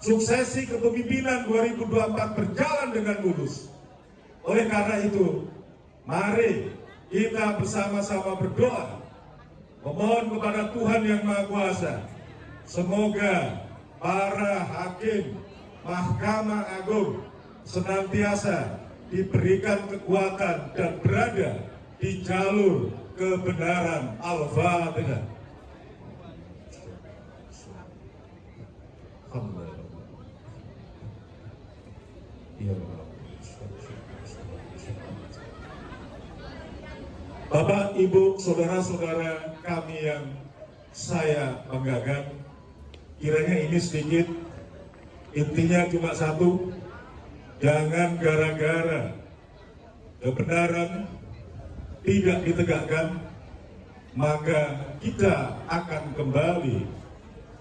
suksesi kepemimpinan 2024 berjalan dengan mulus. Oleh karena itu, mari kita bersama-sama berdoa, memohon kepada Tuhan Yang Maha Kuasa, semoga para hakim Mahkamah Agung senantiasa diberikan kekuatan dan berada di jalur kebenaran. Al-Fatihah. Bapak, Ibu, saudara-saudara kami yang saya banggakan, kiranya ini sedikit, intinya cuma satu, jangan gara-gara kebenaran tidak ditegakkan, maka kita akan kembali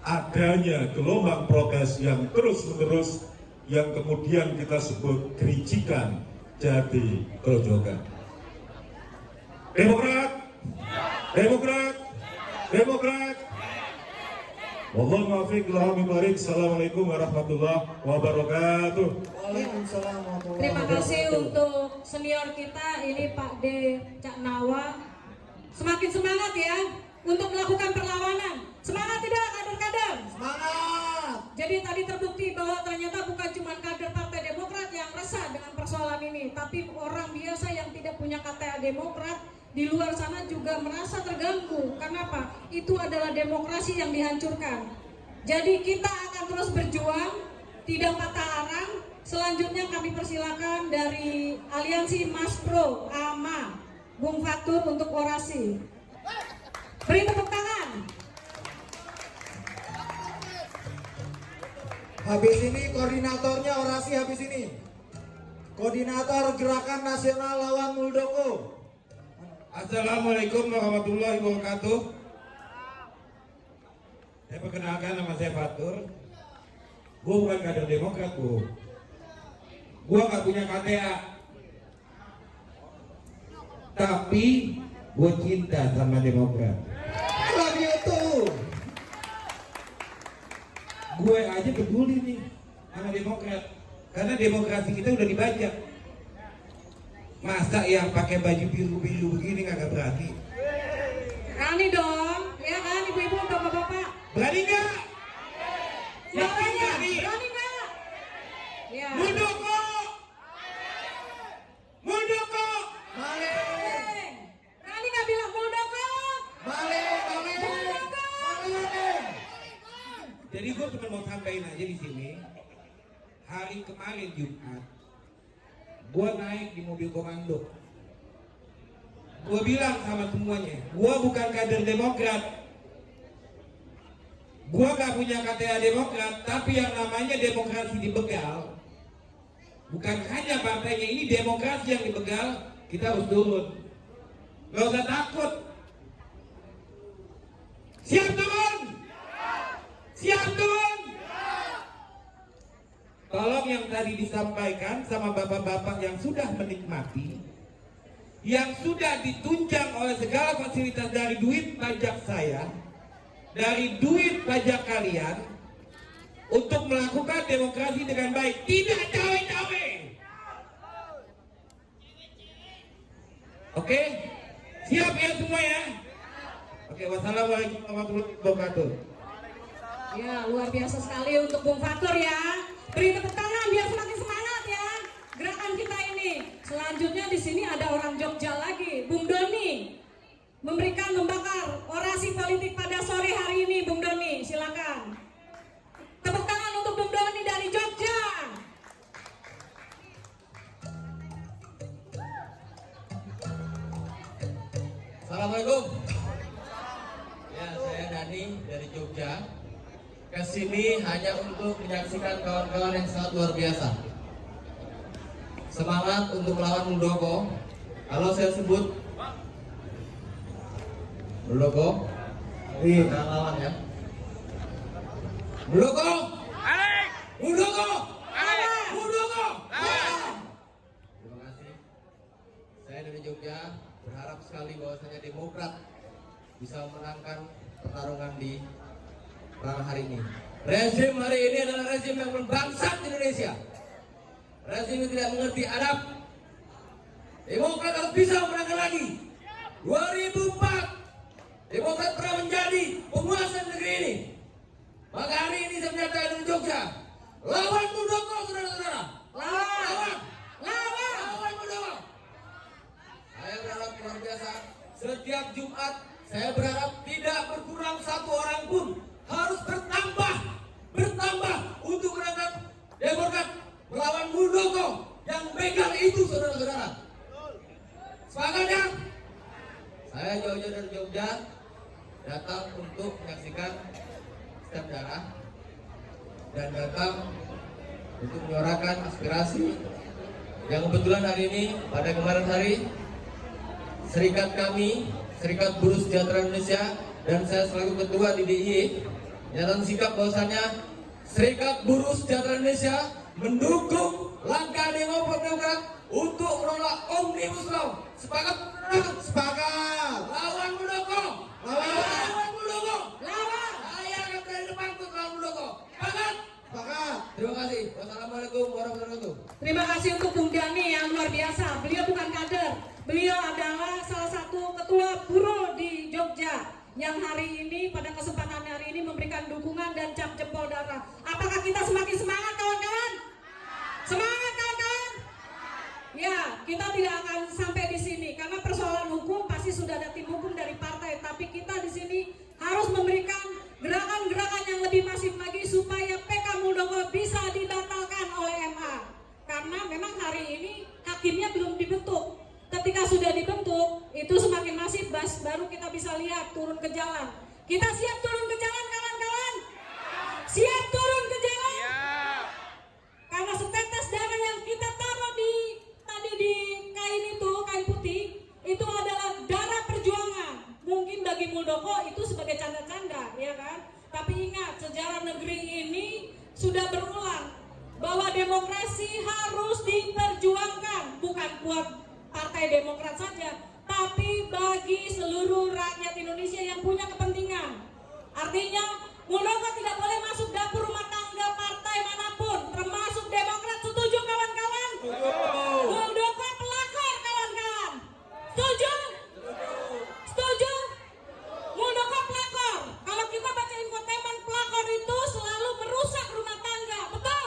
adanya gelombang protes yang terus-menerus, yang kemudian kita sebut kericikan jadi kerojokan. Demokrat, Demokrat, Demokrat. Wallahu muwaffiq, Allahumma barik. Assalamualaikum warahmatullahi wabarakatuh. Terima kasih untuk senior kita ini Pak D. Cak Nawa. Semakin semangat ya untuk melakukan perlawanan. Semangat tidak kader-kader? Semangat. Jadi tadi terbukti bahwa ternyata bukan cuma kader Partai Demokrat yang resah dengan persoalan ini, tapi orang biasa yang tidak punya KTA Demokrat di luar sana juga merasa terganggu. Kenapa? Itu adalah demokrasi yang dihancurkan. Jadi kita akan terus berjuang, tidak patah arang. Selanjutnya kami persilakan dari Aliansi Mas Pro AMA, Bung Fatur untuk orasi. Beri tepuk tangan. Habis ini koordinatornya orasi habis ini. Koordinator Gerakan Nasional Lawan Muldoko. Assalamualaikum warahmatullahi wabarakatuh. Saya perkenalkan, nama saya Fatur. Gue bukan kader Demokrat, Bu. Gue gak punya KTA. Tapi gue cinta sama Demokrat. Love you too. Gue aja peduli nih sama Demokrat, karena demokrasi kita udah dibajak. Masa yang pakai baju biru-biru begini kagak berani? Berani dong, ya kan ibu-ibu, bapak-bapak? Berani nggak? Suaranya, berani nggak? Ya. Muldoko! Muldoko! Balik. Berani nggak bilang Muldoko? Balik. Muldoko! Jadi gue cuma mau sampaikan aja di sini. Hari kemarin Jumat, gue naik di mobil komando. Gue bilang sama semuanya, gue bukan kader Demokrat. Gue gak punya KTA Demokrat, tapi yang namanya demokrasi dibegal. Bukan hanya partainya, ini demokrasi yang dibegal, kita harus turun. Gak usah takut. Siap turun? Siap turun? Tolong yang tadi disampaikan sama bapak-bapak yang sudah menikmati, yang sudah ditunjang oleh segala fasilitas dari duit pajak saya, dari duit pajak kalian, untuk melakukan demokrasi dengan baik, tidak cawe-cawe. Oke? Siap ya semua ya? Oke, wassalamualaikum warahmatullahi wabarakatuh. Ya, luar biasa sekali untuk Bung Fatur ya. Beri tepuk tangan biar semakin semangat ya gerakan kita ini. Selanjutnya di sini ada orang Jogja lagi, Bung Doni. Membakar orasi politik pada sore hari ini, Bung Doni, silakan. Tepuk tangan untuk Bung Doni dari Jogja. Assalamualaikum. Ya, saya Dani dari Jogja. Kesini hanya untuk menyaksikan kawan-kawan yang sangat luar biasa. Semangat untuk melawan Muldoko. Kalau saya sebut Muldoko, kita lawan ya. Muldoko, Balik! Muldoko, Balik! Muldoko. Balik! Terima kasih. Saya dari Jogja berharap sekali bahwasanya Demokrat bisa memenangkan pertarungan di perang hari ini. Rezim hari ini adalah rezim yang membangsat Indonesia. Rezim yang tidak mengerti adab. Demokrat harus bisa memenangkan lagi. 2004 Demokrat pernah menjadi penguasa negeri ini. Maka hari ini saya menyatakan di Jogja, lawan Muldoko, saudara-saudara. Lawan Muldoko. Saya berharap luar biasa. Setiap Jumat saya berharap tidak berkurang satu orang pun, harus bertambah untuk gerakan Demokrat melawan Muldoko yang begal itu, saudara-saudara. Sepakat ya? Saya jauh-jauh dari Jogja datang untuk menyaksikan setiap darah dan datang untuk menyuarakan aspirasi yang kebetulan hari ini pada kemarin hari serikat kami, Serikat Buruh Sejahtera Indonesia, dan saya selaku ketua di DIY menyatakan sikap bahwasannya Serikat Buruh Sejahtera Indonesia mendukung langkah Demokrat untuk menolak Omnibus Law. Sepakat? Sepakat. Lawan Muldoko. Lawan Muldoko. Lawan. Saya akan berada di depan untuk lawan Muldoko. Sepakat? Sepakat. Terima kasih. Wassalamualaikum warahmatullahi wabarakatuh. Terima kasih untuk Bung Dani yang luar biasa. Beliau bukan kader, beliau adalah salah satu ketua buruh di Jogja yang hari ini pada kesempatan hari ini memberikan dukungan dan cap jempol darah. Apakah kita semakin semangat kawan-kawan? Semangat kawan-kawan? Ya, kita tidak akan sampai di sini karena persoalan hukum pasti sudah ada tim hukum dari partai, tapi kita di sini harus memberikan gerakan-gerakan yang lebih masif lagi supaya PK Muldoko bisa dibatalkan oleh MA. Karena memang hari ini hakimnya belum dibentuk. Ketika sudah dibentuk, itu semakin masif, baru kita bisa lihat turun ke jalan. Kita siap turun ke jalan kawan-kawan? Siap turun ke jalan? Karena setetes darah yang kita taruh tadi di kain itu, kain putih, itu adalah darah perjuangan. Mungkin bagi Muldoko itu sebagai canda-canda, ya kan? Tapi ingat, sejarah negeri ini sudah berulang bahwa demokrasi harus diperjuangkan, bukan buat Partai Demokrat saja, tapi bagi seluruh rakyat Indonesia yang punya kepentingan. Artinya, Muldoko tidak boleh masuk dapur rumah tangga partai manapun, termasuk Demokrat. Setuju kawan-kawan? Muldoko pelakor kawan-kawan. Setuju? Setuju? Muldoko pelakor. Kalau kita baca infotainment, pelakor itu selalu merusak rumah tangga. Betul?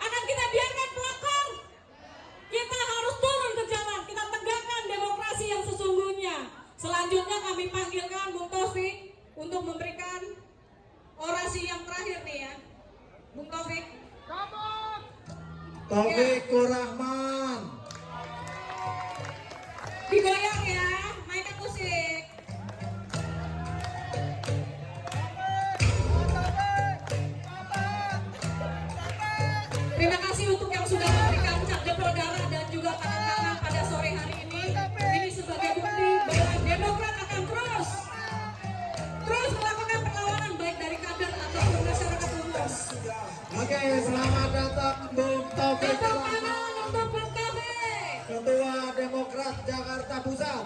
Akan kita biarkan pelakor? Kita harus turun ke jalan. Kita tegakkan demokrasi yang sesungguhnya. Selanjutnya kami panggilkan Bung Taufik untuk memberikan orasi yang terakhir nih ya. Bung Taufik. Taufikur Rahman. Digoyang ya, mainkan musik. Terima kasih untuk yang sudah memberikan cap jempol darah dan juga tanda tangan pada sore hari ini. Ini sebagai bukti bahwa Demokrat akan terus melakukan perlawanan baik dari kader ataupun masyarakat umum. Oke, selamat datang Bung Taufik Tepuk Rahman, tangan untuk Bung Taufik. Ketua Demokrat Jakarta Pusat.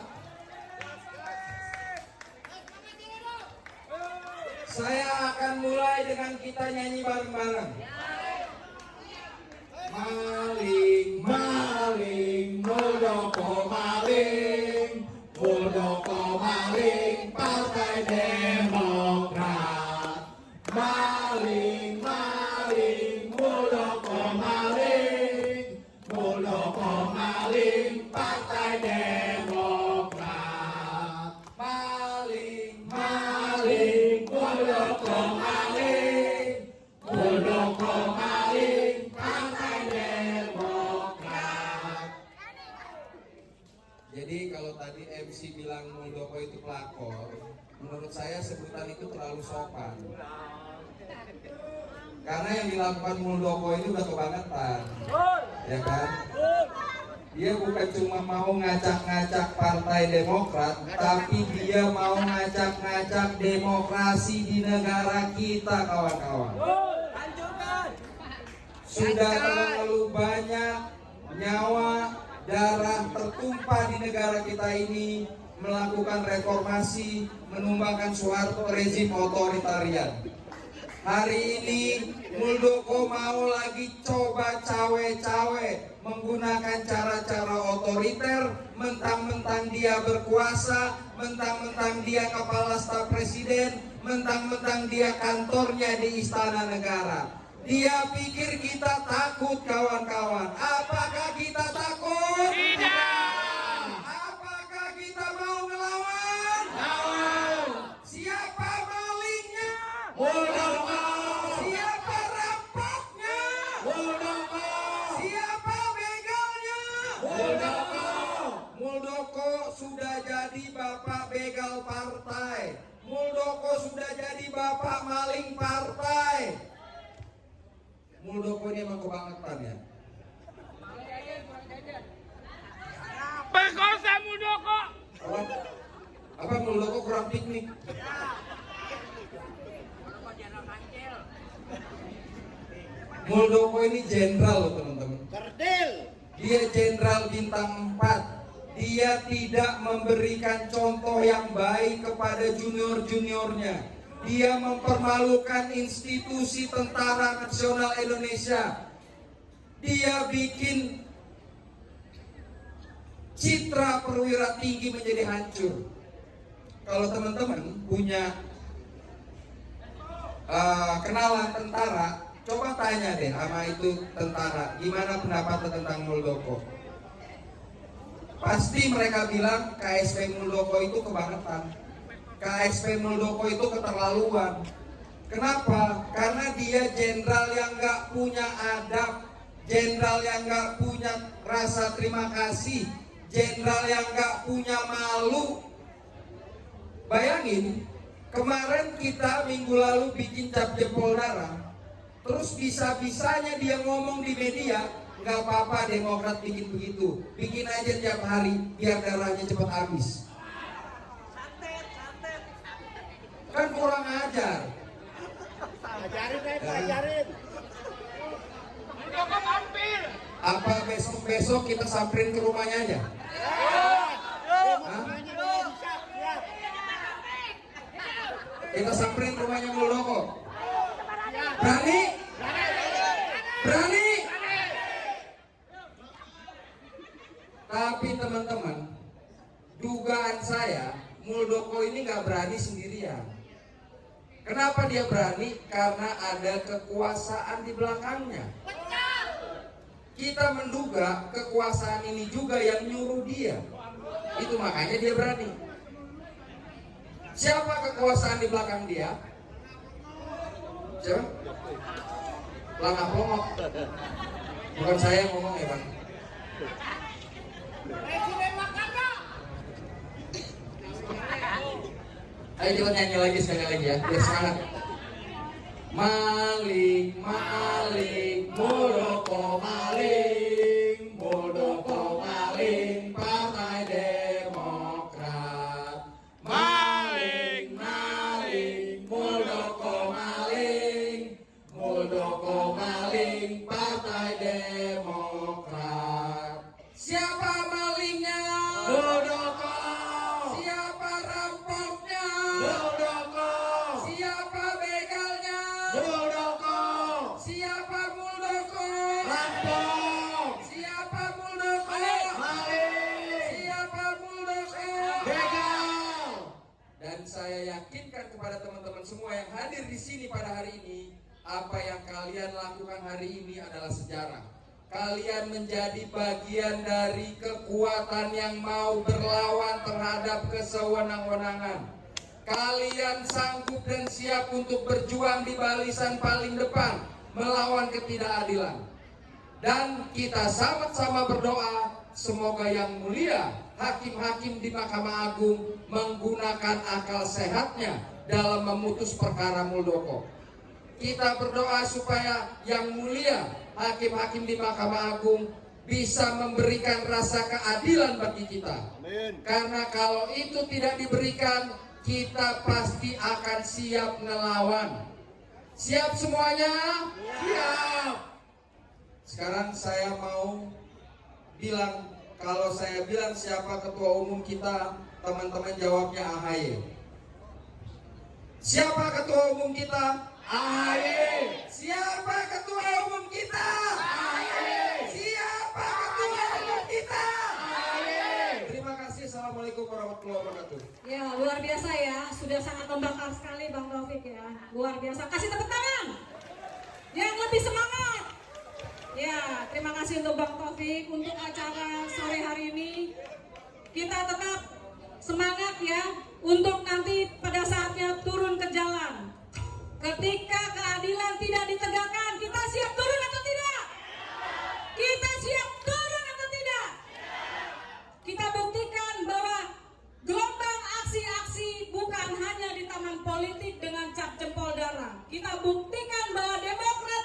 Saya akan mulai dengan kita nyanyi bareng-bareng. Maling, Maling, Muldoko maling, Muldoko maling, Partai Demokrat. maling Partai Demokrat. Maling, maling, Muldoko maling, Muldoko maling Partai Demokrat. Jadi kalau tadi MC bilang Muldoko itu pelakor, menurut saya sebutan itu terlalu sopan. Karena yang dilakukan Muldoko ini udah kebangetan, ya kan? Dia bukan cuma mau ngacak-ngacak Partai Demokrat, tapi dia mau ngacak-ngacak demokrasi di negara kita, kawan-kawan. Sudah terlalu banyak nyawa, darah tertumpah di negara kita ini melakukan reformasi, menumbangkan Soeharto rezim otoritarian. Hari ini Muldoko mau lagi coba cawe-cawe menggunakan cara-cara otoriter, mentang-mentang dia berkuasa, mentang-mentang dia kepala staf presiden, mentang-mentang dia kantornya di Istana Negara. Dia pikir kita takut, kawan-kawan. Apakah kita takut? Tidak. Apakah kita mau melawan? Lawan. Siapa malingnya? Muldoko. Siapa rampoknya? Muldoko. Siapa begalnya? Muldoko. Muldoko sudah jadi bapak begal partai. Muldoko sudah jadi bapak maling partai. Muldoko ini emang kebangetan ya. Perkosa Muldoko. Apa Muldoko kurang piknik? Muldoko ini jenderal loh teman-teman. Dia jenderal bintang 4. Dia tidak memberikan contoh yang baik kepada junior-juniornya. Dia mempermalukan institusi Tentara Nasional Indonesia. Dia bikin citra perwira tinggi menjadi hancur. Kalau teman-teman punya kenalan tentara, coba tanya deh sama itu tentara, gimana pendapat tentang Muldoko? Pasti mereka bilang KSP Muldoko itu kebangetan. KSP Muldoko itu keterlaluan. Kenapa? Karena dia jenderal yang gak punya adab, jenderal yang gak punya rasa terima kasih, jenderal yang gak punya malu. Bayangin, kemarin kita minggu lalu bikin cap jempol darah, terus bisa-bisanya dia ngomong di media, gak apa-apa Demokrat bikin begitu, bikin aja tiap hari biar darahnya cepat habis. Kan kurang ajar. Ajarin. Muldoko mampir. Apa besok-besok kita samperin ke rumahnya aja? Hah? Kita samperin rumahnya Muldoko. Berani? Berani? Tapi teman-teman, dugaan saya Muldoko ini nggak berani sendirian. Kenapa dia berani? Karena ada kekuasaan di belakangnya. Kita menduga kekuasaan ini juga yang nyuruh dia. Itu makanya dia berani. Siapa kekuasaan di belakang dia? Siapa? Langah Plongok. Bukan saya yang ngomong ya Bang. Ayo kita nyanyi lagi sekali lagi ya, biar semangat. Maling, maling, Muldoko maling, Muldoko maling, Partai Demokrat. Maling, maling, Muldoko maling, Muldoko maling, Partai Demokrat. Siapa malingnya? Muldoko. Siapa rampoknya? Muldoko. Siapa begalnya? Muldoko. Siapa Muldoko? Rampok. Siapa Muldoko? Maling. Siapa Muldoko? Begal. Dan saya yakinkan kepada teman-teman semua yang hadir di sini pada hari ini, apa yang kalian lakukan hari ini adalah sejarah. kalian menjadi bagian dari kekuatan yang mau berlawan terhadap kesewenang-wenangan. Kalian sanggup dan siap untuk berjuang di barisan paling depan melawan ketidakadilan. Dan kita sama-sama berdoa semoga yang mulia hakim-hakim di Mahkamah Agung menggunakan akal sehatnya dalam memutus perkara Muldoko. Kita berdoa supaya yang mulia hakim-hakim di Mahkamah Agung bisa memberikan rasa keadilan bagi kita. Karena kalau itu tidak diberikan, kita pasti akan siap ngelawan. Siap semuanya? Siap. Sekarang saya mau bilang, kalau saya bilang siapa ketua umum kita, teman-teman jawabnya AHY. Siapa ketua umum kita? AHY. Siapa ketua umum kita? AHY. Siapa ketua umum kita? AHY. Terima kasih. Assalamualaikum warahmatullahi wabarakatuh. Ya, luar biasa ya. Sudah sangat membakar sekali Bang Taufik ya. Luar biasa. Kasih tepuk tangan. Yang lebih semangat. Ya, terima kasih untuk Bang Taufik untuk acara sore hari ini. Kita tetap semangat ya untuk nanti pada saatnya turun ke jalan. Ketika keadilan tidak ditegakkan, kita siap turun atau tidak? Kita siap turun atau tidak? Kita buktikan bahwa gelombang aksi-aksi bukan hanya di taman politik dengan cap jempol darah. Kita buktikan bahwa demokrasi